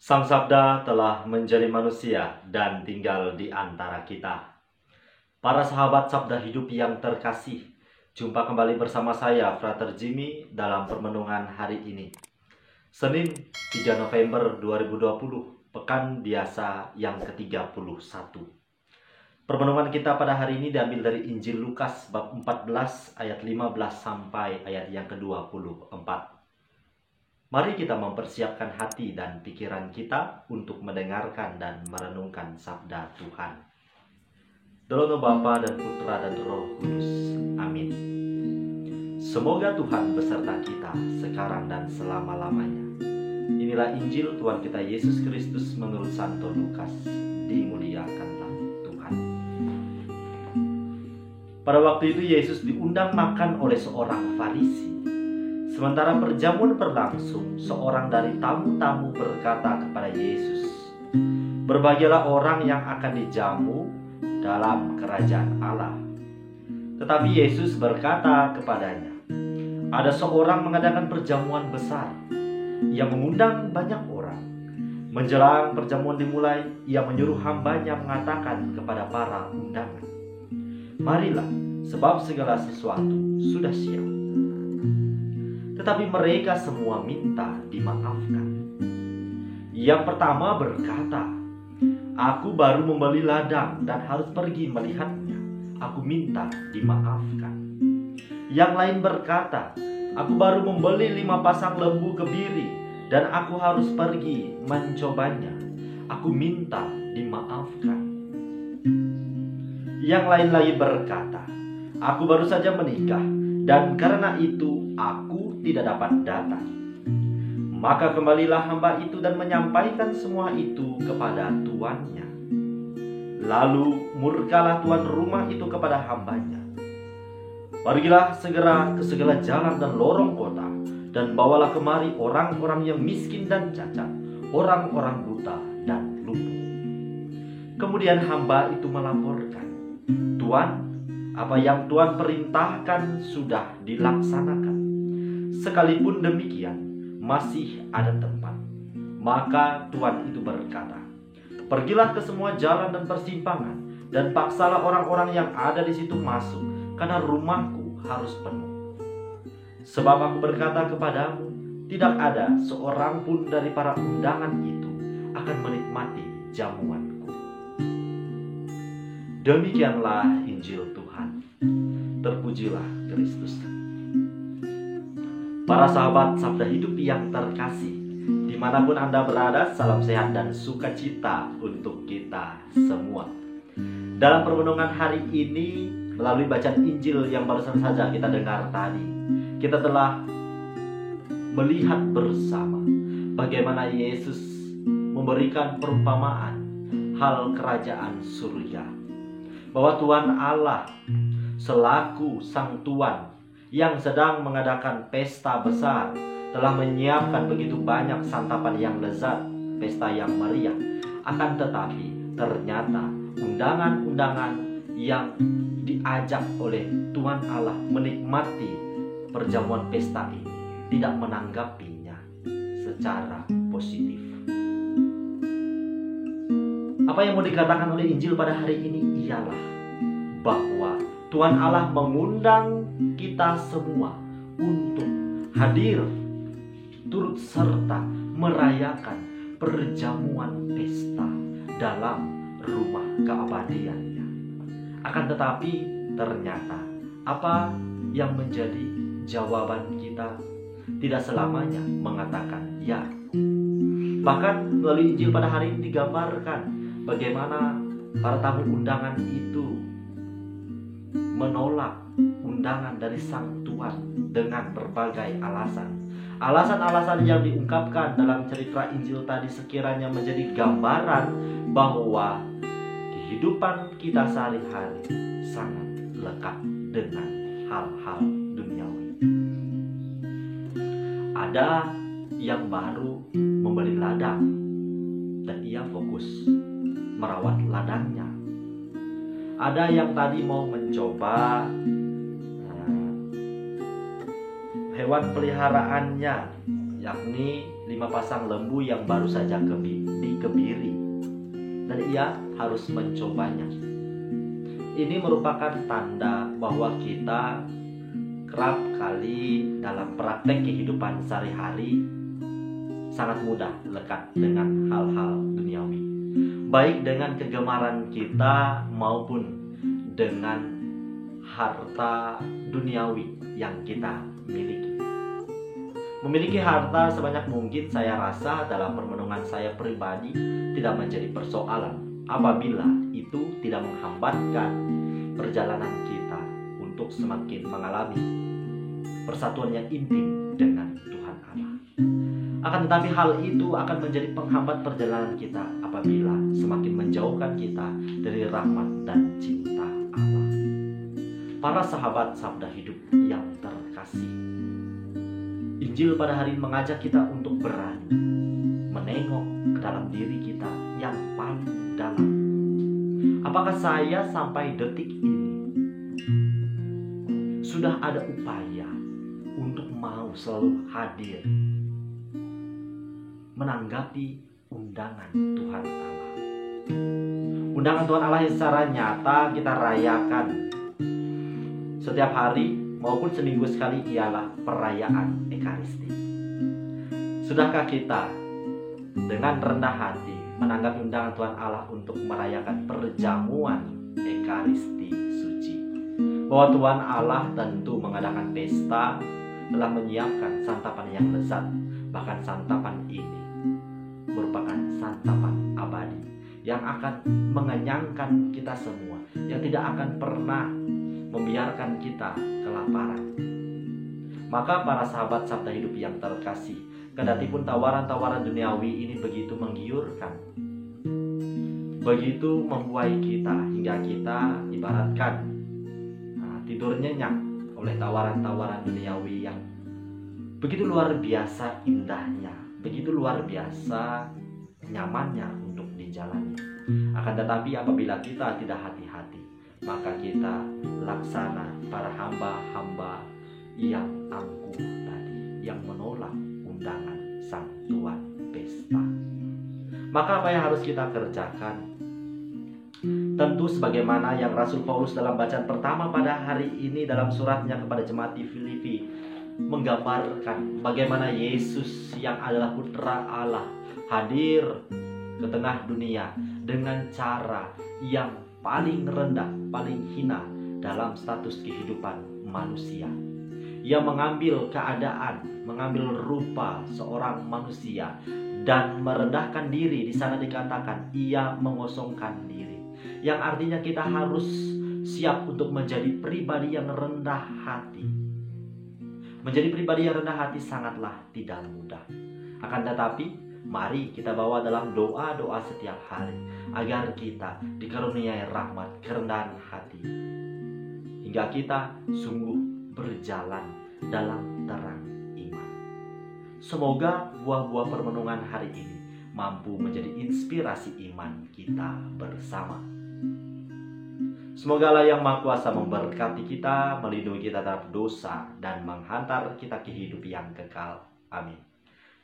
Sang Sabda telah menjadi manusia dan tinggal di antara kita. Para sahabat Sabda Hidup yang terkasih, jumpa kembali bersama saya, Frater Jimmy, dalam permenungan hari ini. Senin 3 November 2020, Pekan Biasa yang ke-31. Permenungan kita pada hari ini diambil dari Injil Lukas bab 14 ayat 15 sampai ayat yang ke-24. Mari kita mempersiapkan hati dan pikiran kita untuk mendengarkan dan merenungkan sabda Tuhan. Dalam nama Bapa dan Putra dan Roh Kudus. Amin. Semoga Tuhan beserta kita sekarang dan selama-lamanya. Inilah Injil Tuhan kita Yesus Kristus menurut Santo Lukas. Dimuliakanlah Tuhan. Pada waktu itu Yesus diundang makan oleh seorang Farisi. Sementara perjamuan berlangsung, seorang dari tamu-tamu berkata kepada Yesus, "Berbahagialah orang yang akan dijamu dalam kerajaan Allah." Tetapi Yesus berkata kepadanya, "Ada seorang mengadakan perjamuan besar. Ia mengundang banyak orang. Menjelang perjamuan dimulai, ia menyuruh hambanya mengatakan kepada para undangan, 'Marilah, sebab segala sesuatu sudah siap.' Tetapi mereka semua minta dimaafkan. Yang pertama berkata, 'Aku baru membeli ladang dan harus pergi melihatnya. Aku minta dimaafkan.' Yang lain berkata, 'Aku baru membeli 5 pasang lembu kebiri dan aku harus pergi mencobanya. Aku minta dimaafkan.' Yang lain lagi berkata, 'Aku baru saja menikah dan karena itu aku tidak dapat datang.' Maka kembalilah hamba itu dan menyampaikan semua itu kepada tuannya. Lalu murkalah tuan rumah itu kepada hambanya. 'Pergilah segera ke segala jalan dan lorong kota, dan bawalah kemari orang-orang yang miskin dan cacat, orang-orang buta dan lumpuh.' Kemudian hamba itu melaporkan, 'Tuan, apa yang Tuan perintahkan sudah dilaksanakan. Sekalipun demikian, masih ada tempat.' Maka Tuan itu berkata, 'Pergilah ke semua jalan dan persimpangan, dan paksalah orang-orang yang ada di situ masuk, karena rumahku harus penuh. Sebab aku berkata kepadamu, tidak ada seorang pun dari para undangan itu akan menikmati jamuanku.'" Demikianlah Injil Tuhan. Terpujilah Kristus. Para sahabat Sabda Hidup yang terkasih, dimanapun Anda berada, salam sehat dan sukacita untuk kita semua. Dalam permenungan hari ini, melalui bacaan Injil yang barusan saja kita dengar tadi, kita telah melihat bersama bagaimana Yesus memberikan perumpamaan hal kerajaan surga, bahwa Tuhan Allah selaku Sang Tuan yang sedang mengadakan pesta besar telah menyiapkan begitu banyak santapan yang lezat, pesta yang meriah. Akan tetapi ternyata undangan-undangan yang diajak oleh Tuhan Allah menikmati perjamuan pesta ini tidak menanggapinya secara positif. Apa yang mau dikatakan oleh Injil pada hari ini ialah bahwa Tuhan Allah mengundang kita semua untuk hadir turut serta merayakan perjamuan pesta dalam rumah keabadiannya. Akan tetapi ternyata apa yang menjadi jawaban kita tidak selamanya mengatakan ya. Bahkan melalui Injil pada hari ini digambarkan bagaimana para tamu undangan itu menolak undangan dari Sang Tuan dengan berbagai alasan. Alasan-alasan yang diungkapkan dalam cerita Injil tadi sekiranya menjadi gambaran bahwa kehidupan kita sehari-hari sangat lekat dengan hal-hal duniawi. Ada yang baru membeli ladang dan ia fokus merawat ladangnya. Ada yang tadi mau mencoba hewan peliharaannya yakni 5 pasang lembu yang baru saja dikebiri, dan ia harus mencobanya. Ini merupakan tanda bahwa kita kerap kali dalam praktek kehidupan sehari-hari sangat mudah lekat dengan hal-hal duniawi, baik dengan kegemaran kita maupun dengan harta duniawi yang kita miliki. Memiliki harta sebanyak mungkin, saya rasa dalam permenungan saya pribadi tidak menjadi persoalan apabila itu tidak menghambatkan perjalanan kita untuk semakin mengalami persatuan yang intim dengan Tuhan Allah. Akan tetapi hal itu akan menjadi penghambat perjalanan kita apabila semakin menjauhkan kita dari rahmat dan cinta Allah. Para sahabat sabda hidup yang terkasih, Injil pada hari ini mengajak kita untuk berani menengok ke dalam diri kita yang paling dalam. Apakah saya sampai detik ini sudah ada upaya untuk mau selalu hadir menanggapi undangan Tuhan Allah? Undangan Tuhan Allah yang secara nyata kita rayakan setiap hari maupun seminggu sekali ialah perayaan Ekaristi. Sudahkah kita dengan rendah hati menanggapi undangan Tuhan Allah untuk merayakan perjamuan Ekaristi suci? Bahwa Tuhan Allah tentu mengadakan pesta, telah menyiapkan santapan yang lezat. Bahkan santapan ini merupakan santapan abadi yang akan mengenyangkan kita semua, yang tidak akan pernah membiarkan kita kelaparan. Maka para sahabat sabda hidup yang terkasih, kendati pun tawaran-tawaran duniawi ini begitu menggiurkan, begitu membuai kita hingga kita ibaratkan tidur nyenyak oleh tawaran-tawaran duniawi yang begitu luar biasa indahnya, begitu luar biasa nyamannya untuk dijalani. Akan tetapi apabila kita tidak hati-hati, maka kita laksana para hamba-hamba yang angkuh tadi, yang menolak undangan sang tuan pesta. Maka apa yang harus kita kerjakan? Tentu sebagaimana yang Rasul Paulus dalam bacaan pertama pada hari ini dalam suratnya kepada jemaat di Filipi menggambarkan bagaimana Yesus yang adalah Putra Allah hadir ke tengah dunia dengan cara yang paling rendah, paling hina dalam status kehidupan manusia. Ia mengambil keadaan, mengambil rupa seorang manusia dan merendahkan diri. Di sana dikatakan ia mengosongkan diri, yang artinya kita harus siap untuk menjadi pribadi yang rendah hati. Menjadi pribadi yang rendah hati sangatlah tidak mudah. Akan tetapi mari kita bawa dalam doa-doa setiap hari agar kita dikaruniai rahmat kerendahan hati, hingga kita sungguh berjalan dalam terang iman. Semoga buah-buah permenungan hari ini mampu menjadi inspirasi iman kita bersama. Semoga Allah yang Maha Kuasa memberkati kita, melindungi kita terhadap dosa, dan menghantar kita ke hidup yang kekal. Amin.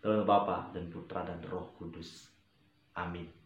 Dalam Bapa dan Putra dan Roh Kudus. Amin.